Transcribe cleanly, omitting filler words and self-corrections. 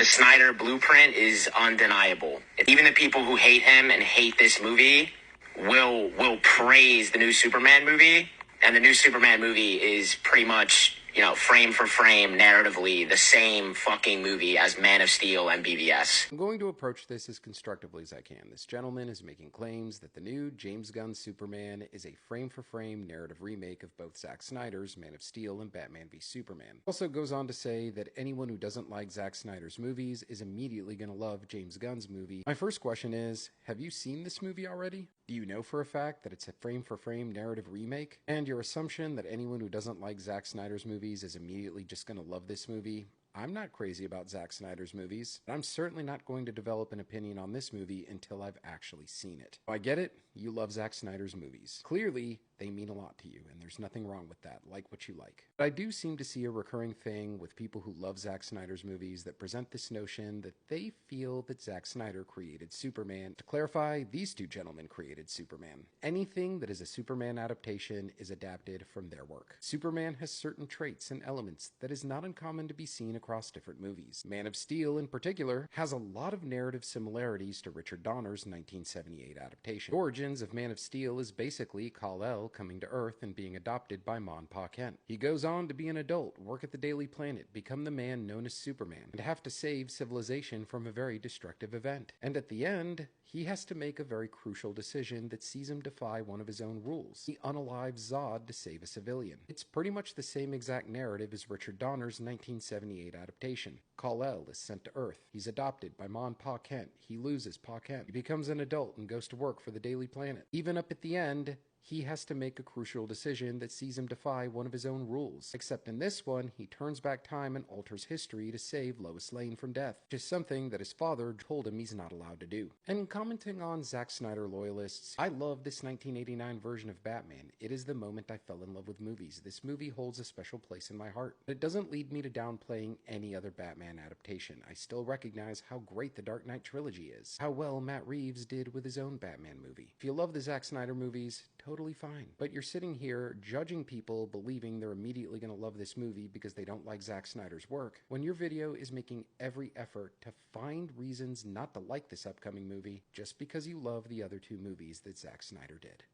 The Snyder blueprint is undeniable. Even the people who hate him and hate this movie will praise the new Superman movie. And the new Superman movie is pretty much, frame for frame, narratively, the same fucking movie as Man of Steel and BVS. I'm going to approach this as constructively as I can. This gentleman is making claims that the new James Gunn Superman is a frame-for-frame narrative remake of both Zack Snyder's Man of Steel and Batman v Superman. Also goes on to say that anyone who doesn't like Zack Snyder's movies is immediately going to love James Gunn's movie. My first question is, have you seen this movie already? Do you know for a fact that it's a frame-for-frame narrative remake? And your assumption that anyone who doesn't like Zack Snyder's movies is immediately just going to love this movie? I'm not crazy about Zack Snyder's movies, but I'm certainly not going to develop an opinion on this movie until I've actually seen it. I get it, you love Zack Snyder's movies. Clearly, they mean a lot to you, and there's nothing wrong with that. Like what you like. But I do seem to see a recurring thing with people who love Zack Snyder's movies that present this notion that they feel that Zack Snyder created Superman. To clarify, these two gentlemen created Superman. Anything that is a Superman adaptation is adapted from their work. Superman has certain traits and elements that is not uncommon to be seen across different movies. Man of Steel, in particular, has a lot of narrative similarities to Richard Donner's 1978 adaptation. The origins of Man of Steel is basically Kal-El coming to Earth and being adopted by Ma and Pa Kent. He goes on to be an adult, work at the Daily Planet, become the man known as Superman, and have to save civilization from a very destructive event. And at the end, he has to make a very crucial decision that sees him defy one of his own rules. He unalives Zod to save a civilian. It's pretty much the same exact narrative as Richard Donner's 1978 adaptation. Kal-El is sent to Earth. He's adopted by Ma and Pa Kent. He loses Pa Kent. He becomes an adult and goes to work for the Daily Planet. Even up at the end, he has to make a crucial decision that sees him defy one of his own rules. Except in this one, he turns back time and alters history to save Lois Lane from death, which is something that his father told him he's not allowed to do. And commenting on Zack Snyder loyalists, I love this 1989 version of Batman. It is the moment I fell in love with movies. This movie holds a special place in my heart. But it doesn't lead me to downplaying any other Batman adaptation. I still recognize how great the Dark Knight trilogy is, how well Matt Reeves did with his own Batman movie. If you love the Zack Snyder movies, totally fine. But you're sitting here judging people believing they're immediately going to love this movie because they don't like Zack Snyder's work, when your video is making every effort to find reasons not to like this upcoming movie just because you love the other two movies that Zack Snyder did.